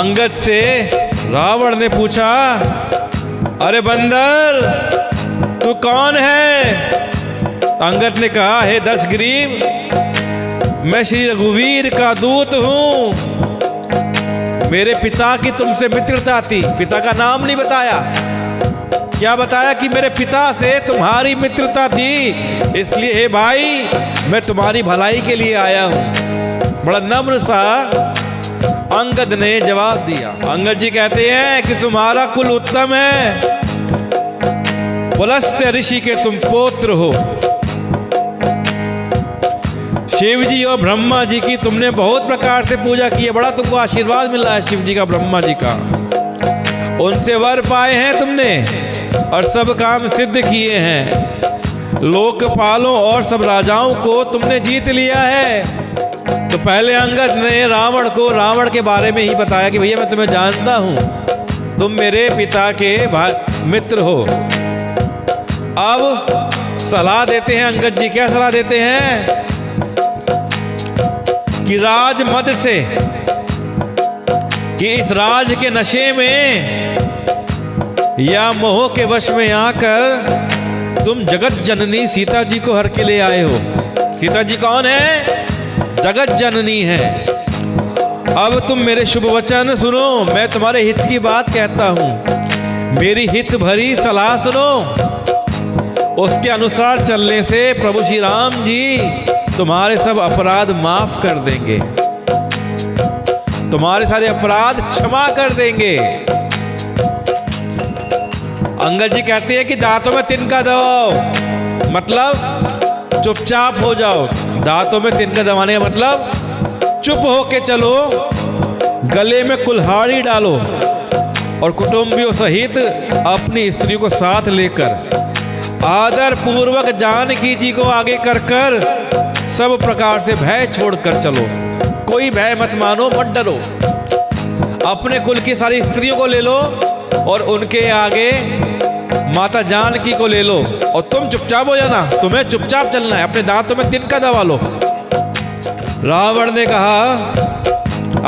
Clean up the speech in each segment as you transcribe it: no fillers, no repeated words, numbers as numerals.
अंगद से रावण ने पूछा, अरे बंदर तू कौन है? अंगद ने कहा, हे दशग्रीव, मैं श्री रघुवीर का दूत हूं। मेरे पिता की तुमसे मित्रता थी। पिता का नाम नहीं बताया, क्या बताया कि मेरे पिता से तुम्हारी मित्रता थी, इसलिए हे भाई मैं तुम्हारी भलाई के लिए आया हूं। बड़ा नम्र सा अंगद ने जवाब दिया। अंगद जी कहते हैं कि तुम्हारा कुल उत्तम है, पुलस्त्य ऋषि के तुम पौत्र हो। शिव जी और ब्रह्मा जी की तुमने बहुत प्रकार से पूजा की है, बड़ा तुमको आशीर्वाद मिला है शिव जी का, ब्रह्मा जी का। उनसे वर पाए हैं तुमने और सब काम सिद्ध किए हैं। लोकपालों और सब राजाओं को तुमने जीत लिया है। तो पहले अंगद ने रावण को रावण के बारे में ही बताया कि भैया मैं तुम्हें जानता हूं, तुम मेरे पिता के मित्र हो। अब सलाह देते हैं अंगद जी। क्या सलाह देते हैं? कि राज मद से, कि इस राज के नशे में या मोह के वश में आकर तुम जगत जननी सीता जी को हर के ले आए हो। सीता जी कौन है? जगत जननी है। अब तुम मेरे शुभ वचन सुनो, मैं तुम्हारे हित की बात कहता हूं। मेरी हित भरी सलाह सुनो, उसके अनुसार चलने से प्रभु श्री राम जी तुम्हारे सब अपराध माफ कर देंगे, तुम्हारे सारे अपराध क्षमा कर देंगे। अंगद जी कहते हैं कि दांतों में तिनका दबाओ, मतलब चुपचाप हो जाओ। दांतों में तिनका दबाने का मतलब चुप होके चलो, गले में कुल्हाड़ी डालो और कुटुंबियों सहित अपनी स्त्री को साथ लेकर आदर पूर्वक जानकी जी को आगे कर कर सब प्रकार से भय छोड़कर चलो। कोई भय मत मानो, मत डरो। अपने कुल की सारी स्त्रियों को ले लो और उनके आगे माता जानकी को ले लो और तुम चुपचाप हो जाना, तुम्हें चुपचाप चलना है, अपने दांतों में तिनका दबा लो। रावण ने कहा,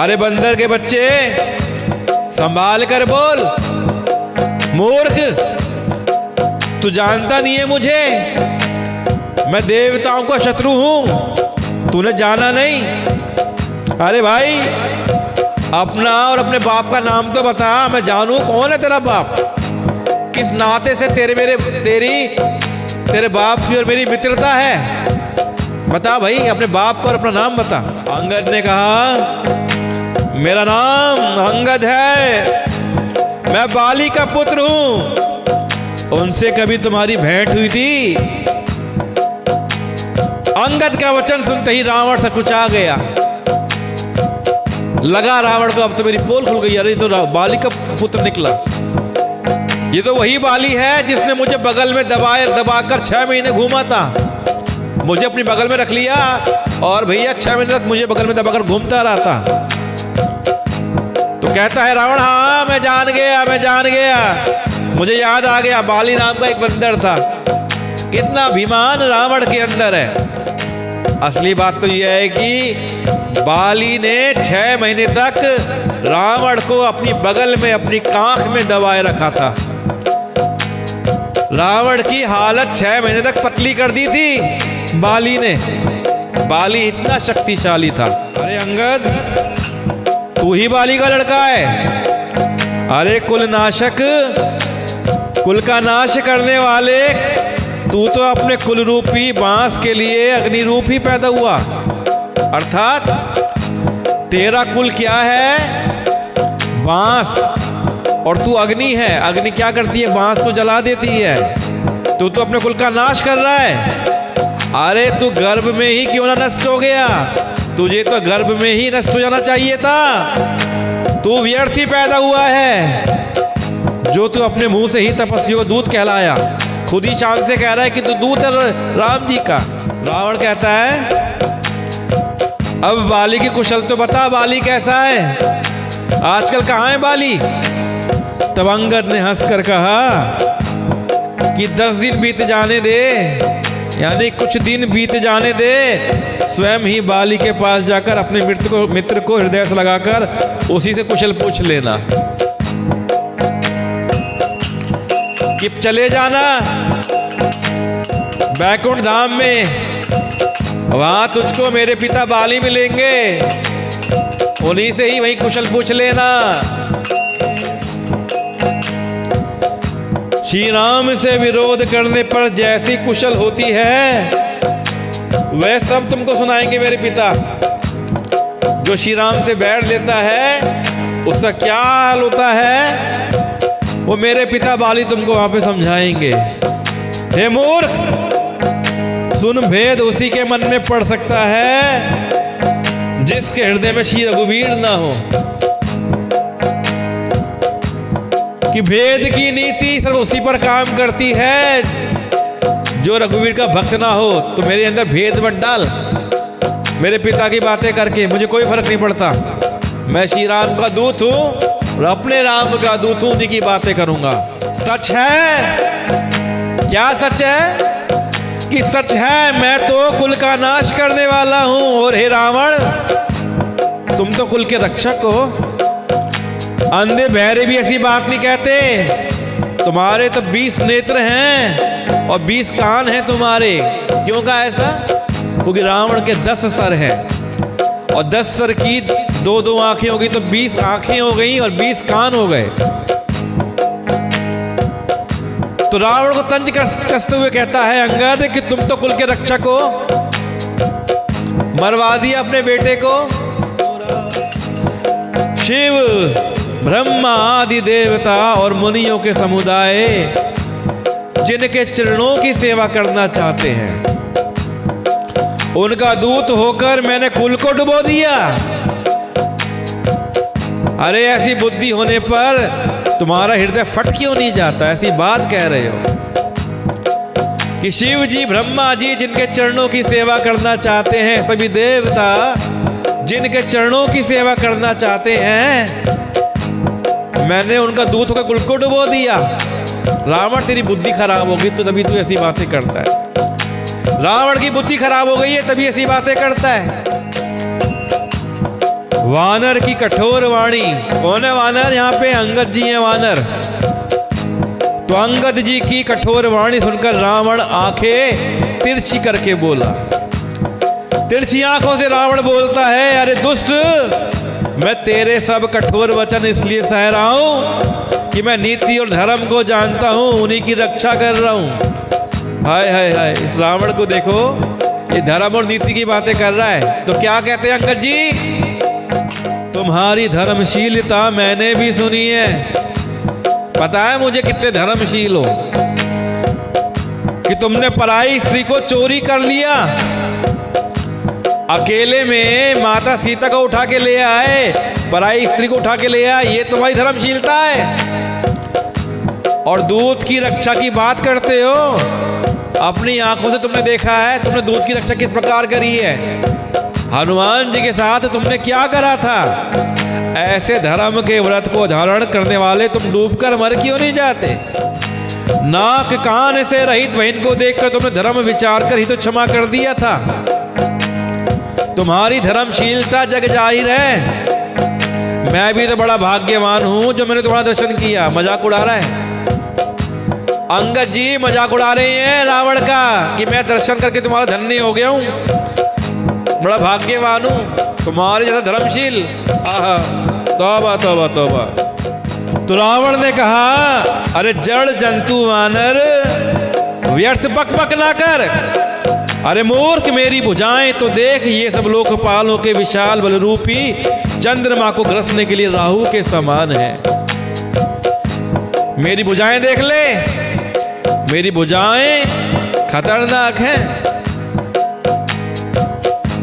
अरे बंदर के बच्चे संभाल कर बोल, मूर्ख तू जानता नहीं है मुझे, मैं देवताओं का शत्रु हूं, तूने जाना नहीं। अरे भाई अपना और अपने बाप का नाम तो बता, मैं जानूं कौन है तेरा बाप, किस नाते से तेरे बाप की और मेरी मित्रता है, बता भाई अपने बाप को और अपना नाम बता। अंगद ने कहा, मेरा नाम अंगद है, मैं बाली का पुत्र हूं, उनसे कभी तुम्हारी भेंट हुई थी? अंगद का वचन सुनते ही रावण सकुचा गया। लगा रावण को अब तो मेरी पोल खुल गई, अरे तो बाली का पुत्र निकला। ये तो वही बाली है जिसने मुझे बगल में दबाकर 6 महीने घूमा था, मुझे अपनी बगल में रख लिया और भैया 6 महीने तक मुझे बगल में दबाकर घूमता रहा था। तो कहता है रावण, हाँ मैं जान गया, मुझे याद आ गया, बाली नाम का एक बंदर था। कितना अभिमान रावण के अंदर है। असली बात तो यह है कि बाली ने 6 महीने तक रावण को अपनी बगल में, अपनी कांख में दबाए रखा था। रावण की हालत 6 महीने तक पतली कर दी थी बाली ने। बाली इतना शक्तिशाली था। अरे अंगद तू ही बाली का लड़का है? अरे कुल नाशक, कुल का नाश करने वाले, तू तो अपने कुल रूपी बांस के लिए अग्नि रूप ही पैदा हुआ। अर्थात तेरा कुल क्या है? बांस, और तू अग्नि है। अग्नि क्या करती है? बांस को जला देती है। तू तो अपने कुल का नाश कर रहा है। अरे तू गर्भ में ही क्यों ना नष्ट हो गया? तुझे तो गर्भ में ही नष्ट हो जाना चाहिए था। तू व्यर्थ ही पैदा हुआ है। जो तू अपने मुंह से ही तपस्वी को दूत कहलाया, खुद ही शान से कह रहा है कि तू दूत है राम जी का। रावण कहता है, अब बाली की कुशल तो बता, बाली कैसा है? आजकल कहाँ है बाली? तब अंगद ने हंसकर कहा कि 10 दिन बीत जाने दे, यानी कुछ दिन बीत जाने दे, स्वयं ही बाली के पास जाकर अपने मित्र को हृदय से लगाकर उसी से कुशल पूछ लेना कि चले जाना बैकुंठ धाम में, वहां तुझको मेरे पिता बाली मिलेंगे, उन्हीं से ही वही कुशल पूछ लेना। श्री राम से विरोध करने पर जैसी कुशल होती है वह सब तुमको सुनाएंगे मेरे पिता। जो श्री राम से बैठ लेता है उसका क्या हाल होता है वो मेरे पिता बाली तुमको वहां पे समझाएंगे। हे मूर्ख, सुन, भेद उसी के मन में पड़ सकता है जिसके हृदय में श्री रघुवीर ना हो। कि भेद की नीति सिर्फ उसी पर काम करती है जो रघुवीर का भक्त ना हो। तो मेरे अंदर भेद मत डाल, मेरे पिता की बातें करके मुझे कोई फर्क नहीं पड़ता। मैं श्री राम का दूत हूं और अपने राम का दूत हूं, उन्हीं की बातें करूंगा। सच है, क्या सच है? कि सच है मैं तो कुल का नाश करने वाला हूं, और हे रावण तुम तो कुल के रक्षक हो। अंधे बहरे भी ऐसी बात नहीं कहते। तुम्हारे तो 20 नेत्र हैं और 20 कान हैं तुम्हारे। क्यों कहा ऐसा? क्योंकि रावण के 10 सर हैं और 10 सर की 2-2 आंखें होगी तो 20 आंखें हो गई और 20 कान हो गए। तो रावण को तंज कसते हुए कहता है अंगद कि तुम तो कुल के रक्षक हो, मरवा दिया अपने बेटे को। शिव, ब्रह्मा आदि देवता और मुनियों के समुदाय जिनके चरणों की सेवा करना चाहते हैं, उनका दूत होकर मैंने कुल को डुबो दिया। अरे ऐसी बुद्धि होने पर तुम्हारा हृदय फट क्यों नहीं जाता? ऐसी बात कह रहे हो कि शिव जी, ब्रह्मा जी जिनके चरणों की सेवा करना चाहते हैं, सभी देवता जिनके चरणों की सेवा करना चाहते हैं, मैंने उनका दूत होकर कुल को डुबो दिया। रावण तेरी बुद्धि खराब होगी तो तभी तू ऐसी बातें करता है। रावण की बुद्धि खराब हो गई है तभी ऐसी बातें करता है। वानर की कठोर वाणी। कौन है वानर? यहाँ पे अंगद जी हैं वानर। तो अंगद जी की कठोर वाणी सुनकर रावण आंखें तिरछी करके बोला। तिरछी आंखों से रावण बोलता है, अरे दुष्ट, मैं तेरे सब कठोर वचन इसलिए सह रहा हूं कि मैं नीति और धर्म को जानता हूं, उन्हीं की रक्षा कर रहा हूं। हाय हाय हाय, इस रावण को देखो, ये धर्म और नीति की बातें कर रहा है। तो क्या कहते हैं अंगद जी? तुम्हारी धर्मशीलता मैंने भी सुनी है, पता है मुझे कितने धर्मशील हो। कि तुमने पराई स्त्री को चोरी कर लिया, अकेले में माता सीता को उठा के ले आए, पराई स्त्री को उठा के ले आए, ये तुम्हारी धर्मशीलता है। और दूत की रक्षा की बात करते हो, अपनी आंखों से तुमने देखा है, तुमने दूत की रक्षा किस प्रकार करी है। हनुमान जी के साथ तुमने क्या करा था? ऐसे धर्म के व्रत को धारण करने वाले तुम डूबकर मर क्यों नहीं जाते? नाक कान से रहित बहन को देखकर तुमने धर्म विचार कर ही तो क्षमा कर दिया था। तुम्हारी धर्मशीलता जग जाहिर है। मैं भी तो बड़ा भाग्यवान हूं जो मैंने तुम्हारा दर्शन किया। मजाक उड़ा रहा है अंगद जी, मजाक उड़ा रहे हैं रावण का कि मैं दर्शन करके तुम्हारा धन्य हो गया हूं, बड़ा भाग्यवान हूं, तुम्हारे जैसा धर्मशील। आहा, तौबा तौबा तौबा। तो रावण ने कहा, अरे जड़ जंतु वानर, व्यर्थ बक बक ना कर। अरे मूर्ख, मेरी भुजाएं तो देख, ये सब लोकपालों के विशाल बलरूपी चंद्रमा को ग्रसने के लिए राहु के समान है। मेरी भुजाएं देख ले, मेरी भुजाएं खतरनाक हैं।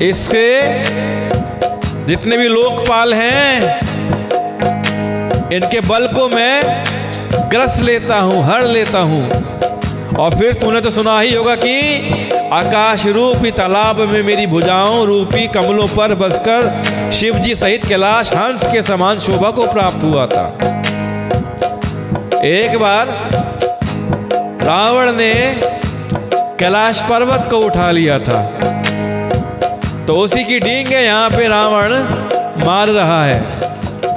इसके जितने भी लोकपाल हैं, इनके बल को मैं ग्रस लेता हूं, हर लेता हूं। और फिर तूने तो सुना ही होगा कि आकाश रूपी तालाब में मेरी भुजाओं रूपी कमलों पर बसकर शिव जी सहित कैलाश हंस के समान शोभा को प्राप्त हुआ था। एक बार रावण ने कैलाश पर्वत को उठा लिया था। तो उसी की डींगे यहाँ पे रावण मार रहा है।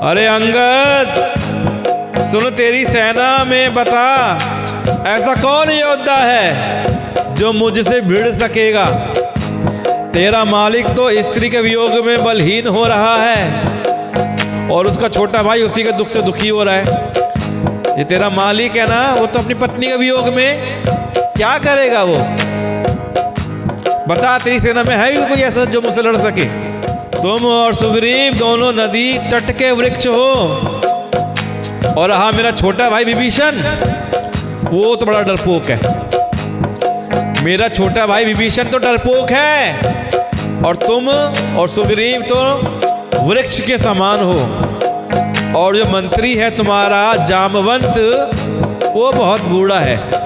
अरे अंगद, सुन, तेरी सेना में बता, ऐसा कौन योद्धा है जो मुझसे भिड़ सकेगा? तेरा मालिक तो स्त्री के वियोग में बलहीन हो रहा है और उसका छोटा भाई उसी के दुख से दुखी हो रहा है। ये तेरा मालिक है ना, वो तो अपनी पत्नी के वियोग में क्या करेगा वो? बता, तेरी सेना में है कोई ऐसा जो मुझसे लड़ सके? तुम और सुग्रीव दोनों नदी तट के वृक्ष हो, और हाँ, मेरा छोटा भाई विभीषण, वो तो बड़ा डरपोक है। मेरा छोटा भाई विभीषण तो डरपोक है, और तुम और सुग्रीव तो वृक्ष के समान हो। और जो मंत्री है तुम्हारा जामवंत, वो बहुत बूढ़ा है।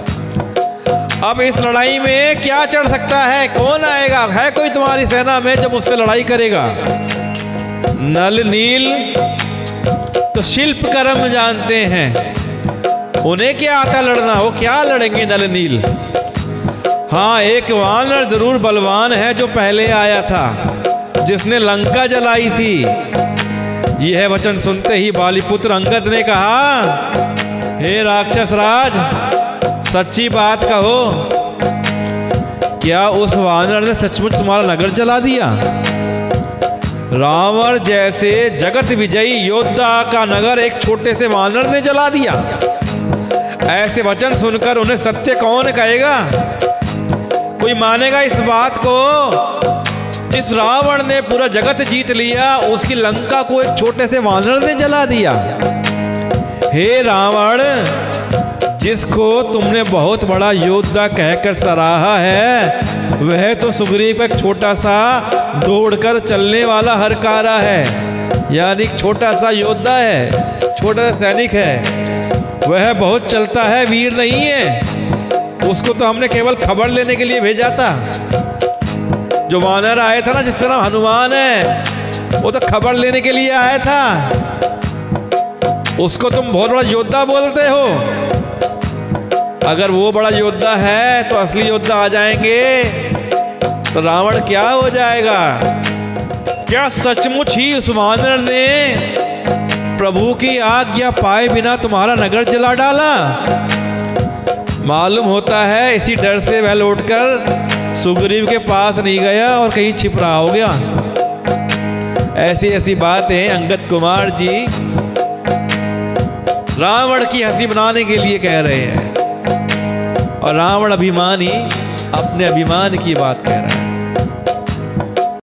अब इस लड़ाई में क्या चढ़ सकता है? कौन आएगा? है कोई तुम्हारी सेना में जो मुझसे लड़ाई करेगा? नल नील तो शिल्प कर्म जानते हैं, उन्हें क्या आता लड़ना? वो क्या लड़ेंगे नल नील? हाँ, एक वानर जरूर बलवान है जो पहले आया था, जिसने लंका जलाई थी। यह वचन सुनते ही बालीपुत्र अंगद ने कहा, हे राक्षस राज, सच्ची बात कहो, क्या उस वानर ने सचमुच तुम्हारा नगर जला दिया? रावण जैसे जगत विजयी योद्धा का नगर एक छोटे से वानर ने जला दिया। ऐसे वचन सुनकर उन्हें सत्य कौन कहेगा? कोई मानेगा इस बात को? जिस रावण ने पूरा जगत जीत लिया, उसकी लंका को एक छोटे से वानर ने जला दिया। हे रावण, जिसको तुमने बहुत बड़ा योद्धा कहकर सराहा है, वह तो सुग्रीव का एक छोटा सा दौड़कर चलने वाला हरकारा है, यानी छोटा सा योद्धा है, छोटा सा सैनिक है। वह बहुत चलता है, वीर नहीं है। उसको तो हमने केवल खबर लेने के लिए भेजा था। जो वानर आया था ना, जिसका नाम हनुमान है, वो तो खबर लेने के लिए आया था। उसको तुम बहुत बड़ा योद्धा बोलते हो। अगर वो बड़ा योद्धा है तो असली योद्धा आ जाएंगे, तो रावण क्या हो जाएगा? क्या सचमुच ही उस वानर ने प्रभु की आज्ञा पाए बिना तुम्हारा नगर जला डाला? मालूम होता है इसी डर से वह लौटकर सुग्रीव के पास नहीं गया और कहीं छिप रहा हो गया। ऐसी ऐसी बातें अंगद कुमार जी रावण की हंसी बनाने के लिए कह रहे हैं, और रावण अभिमानी अपने अभिमान की बात कह रहा है।